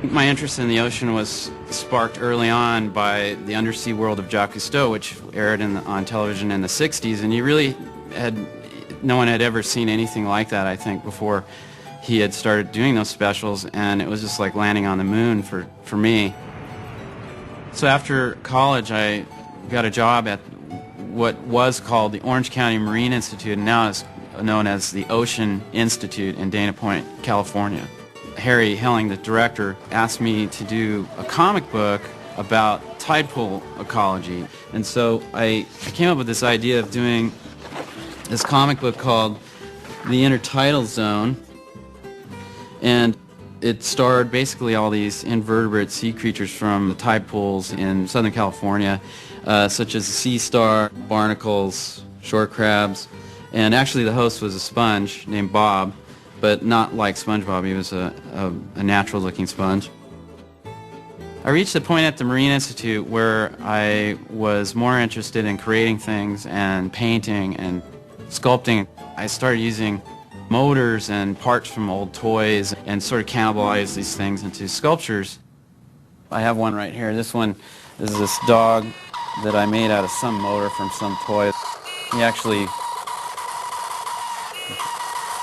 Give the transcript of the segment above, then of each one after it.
My interest in the ocean was sparked early on by the undersea world of Jacques Cousteau, which aired on television in the 60s, and no one had ever seen anything like that, I think, before he had started doing those specials, and it was just like landing on the moon for me. So after college, I got a job at what was called the Orange County Marine Institute, and now is known as the Ocean Institute in Dana Point, California. Harry Helling, the director, asked me to do a comic book about tide pool ecology. And so I came up with this idea of doing this comic book called The Intertidal Zone. And it starred basically all these invertebrate sea creatures from the tide pools in Southern California, such as the sea star, barnacles, shore crabs. And actually the host was a sponge named Bob, but not like SpongeBob. He was a natural-looking sponge. I reached a point at the Marine Institute where I was more interested in creating things and painting and sculpting. I started using motors and parts from old toys and sort of cannibalized these things into sculptures. I have one right here. This is this dog that I made out of some motor from some toy. He actually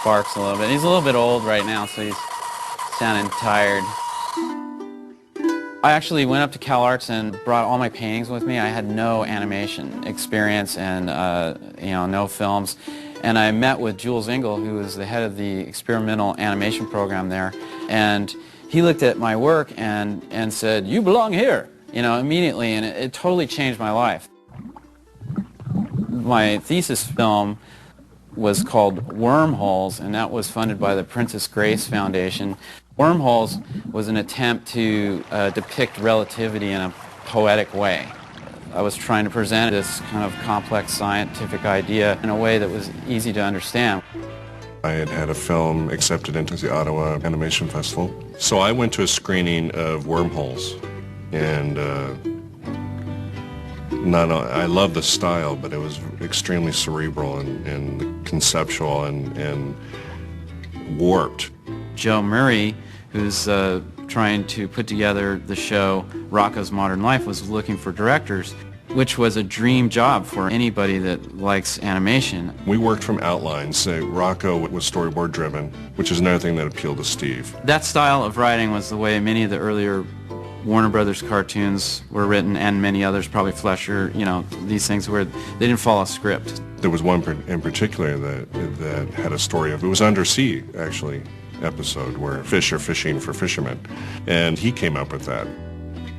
barks a little bit. He's a little bit old right now, so he's sounding tired. I actually went up to CalArts and brought all my paintings with me. I had no animation experience and no films. And I met with Jules Engel, who was the head of the experimental animation program there. And he looked at my work and said, "You belong here," immediately. And it totally changed my life. My thesis film was called Wormholes, and that was funded by the Princess Grace Foundation. Wormholes was an attempt to depict relativity in a poetic way. I was trying to present this kind of complex scientific idea in a way that was easy to understand. I had a film accepted into the Ottawa Animation Festival, so I went to a screening of Wormholes, and I love the style, but it was extremely cerebral and conceptual and warped. Joe Murray, who's trying to put together the show Rocko's Modern Life, was looking for directors, which was a dream job for anybody that likes animation. We worked from outlines. Rocco was storyboard driven, which is another thing that appealed to Steve. That style of writing was the way many of the earlier Warner Brothers cartoons were written, and many others, probably Fleischer, these things where they didn't follow a script. There was one in particular that had a story of, it was undersea, actually, episode where fish are fishing for fishermen, and he came up with that.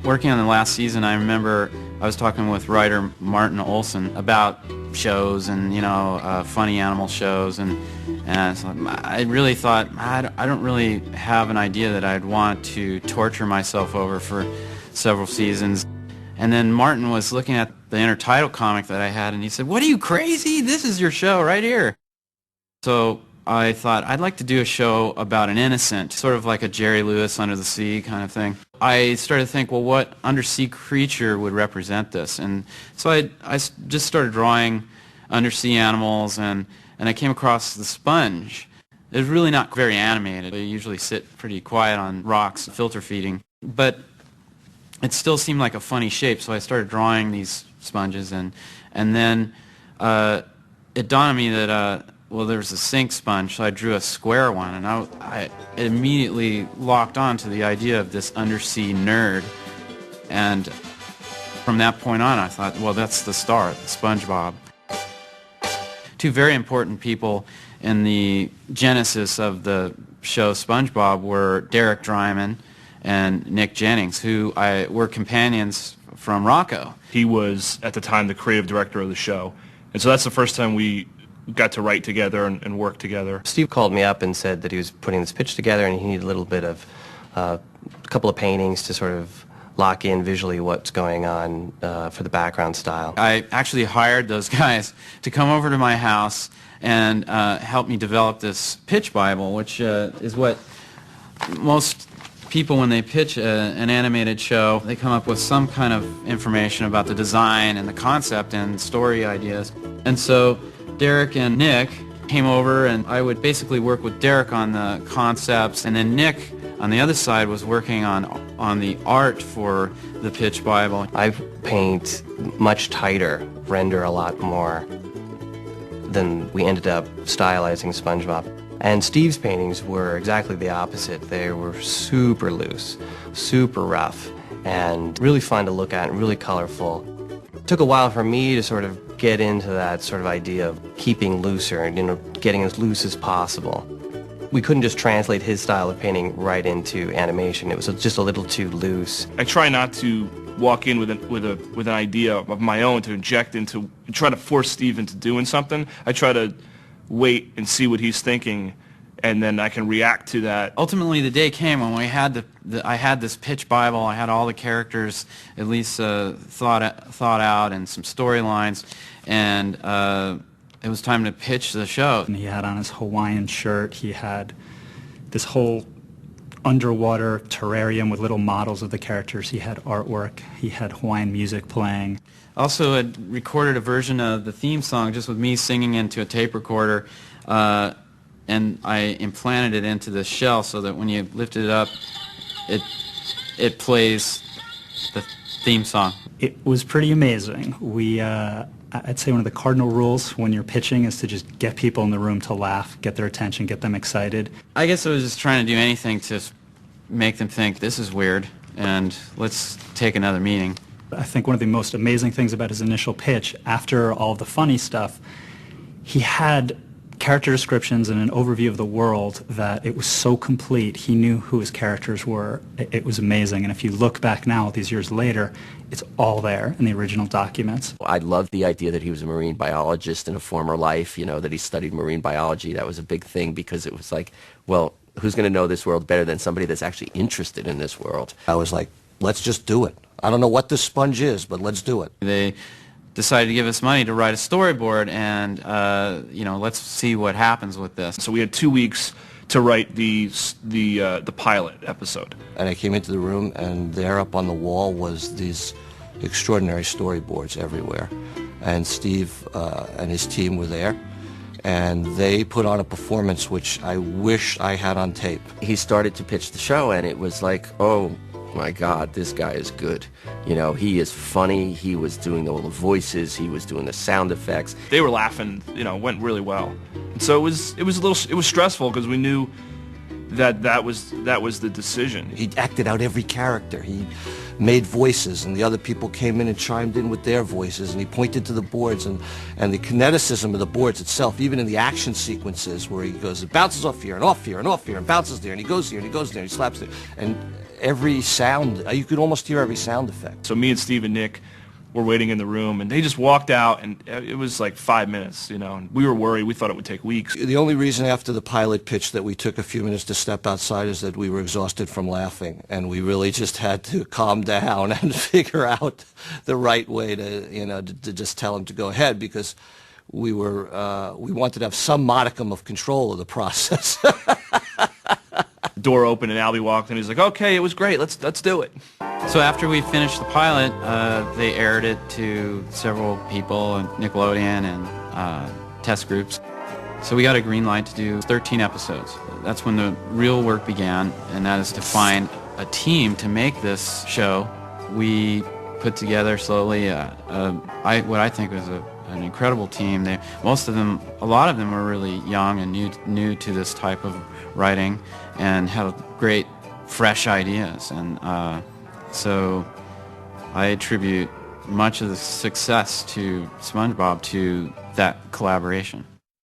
Working on the last season, I remember I was talking with writer Martin Olson about shows and funny animal shows, and so I really thought I don't really have an idea that I'd want to torture myself over for several seasons. And then Martin was looking at the Intertidal comic that I had, and he said, "What, are you crazy? This is your show right here." So I thought I'd like to do a show about an innocent, sort of like a Jerry Lewis Under the Sea kind of thing. I started to think, well, what undersea creature would represent this? And so I just started drawing undersea animals, and I came across the sponge. It was really not very animated. They usually sit pretty quiet on rocks, filter feeding. But it still seemed like a funny shape, so I started drawing these sponges, and then it dawned on me that well, there's a sink sponge, so I drew a square one, and I immediately locked on to the idea of this undersea nerd. And from that point on, I thought, well, that's the star, SpongeBob. Two very important people in the genesis of the show SpongeBob were Derek Drymon and Nick Jennings, who were companions from Rocko. He was, at the time, the creative director of the show, and so that's the first time we got to write together and work together. Steve called me up and said that he was putting this pitch together and he needed a little bit of a couple of paintings to sort of lock in visually what's going on for the background style. I actually hired those guys to come over to my house and help me develop this pitch Bible, which is what most people, when they pitch an animated show, they come up with some kind of information about the design and the concept and story ideas. And so Derek and Nick came over, and I would basically work with Derek on the concepts, and then Nick on the other side was working on the art for the pitch Bible. I paint much tighter, render a lot more than we ended up stylizing SpongeBob. And Steve's paintings were exactly the opposite. They were super loose, super rough, and really fun to look at and really colorful. It took a while for me to sort of get into that sort of idea of keeping looser and, getting as loose as possible. We couldn't just translate his style of painting right into animation. It was just a little too loose. I try not to walk in with an idea of my own to inject into, try to force Steve into doing something. I try to wait and see what he's thinking, and then I can react to that. Ultimately, the day came when we had I had this pitch Bible. I had all the characters at least thought out and some storylines, and it was time to pitch the show. And he had on his Hawaiian shirt. He had this whole underwater terrarium with little models of the characters. He had artwork. He had Hawaiian music playing. Also had recorded a version of the theme song just with me singing into a tape recorder, and I implanted it into the shell so that when you lift it up, it plays the theme song. It was pretty amazing. I'd say one of the cardinal rules when you're pitching is to just get people in the room to laugh, get their attention, get them excited. I guess I was just trying to do anything to make them think this is weird and let's take another meeting. I think one of the most amazing things about his initial pitch, after all of the funny stuff, he had character descriptions and an overview of the world that it was so complete. He knew who his characters were. It was amazing. And if you look back now, these years later, it's all there in the original documents. I loved the idea that he was a marine biologist in a former life, that he studied marine biology. That was a big thing because it was like, well, who's going to know this world better than somebody that's actually interested in this world? I was like, let's just do it. I don't know what this sponge is, but let's do it. They decided to give us money to write a storyboard, and let's see what happens with this. So we had 2 weeks to write the pilot episode. And I came into the room, and there up on the wall was these extraordinary storyboards everywhere. And Steve and his team were there, and they put on a performance which I wish I had on tape. He started to pitch the show, and it was like, oh my God, this guy is good. He is funny. He was doing all the voices. He was doing the sound effects. They were laughing. It went really well. And so it was stressful because we knew that was the decision. He acted out every character. He made voices, and the other people came in and chimed in with their voices, and he pointed to the boards, and the kineticism of the boards itself, even in the action sequences where he goes, it bounces off here and off here and off here and bounces there, and he goes here and he goes there and he slaps there, and every sound, you could almost hear every sound effect. So me and Steve and Nick were waiting in the room, and they just walked out, and it was like 5 minutes, and we were worried. We thought it would take weeks. The only reason after the pilot pitch that we took a few minutes to step outside is that we were exhausted from laughing, and we really just had to calm down and figure out the right way to just tell him to go ahead, because we wanted to have some modicum of control of the process. Door opened and Albie walked in. He's like, "Okay, it was great. Let's do it." So after we finished the pilot, they aired it to several people, and Nickelodeon and test groups. So we got a green light to do 13 episodes. That's when the real work began, and that is to find a team to make this show. We put together slowly what I think was an incredible team. A lot of them were really young and new to this type of writing, and had great, fresh ideas. And so I attribute much of the success to SpongeBob to that collaboration.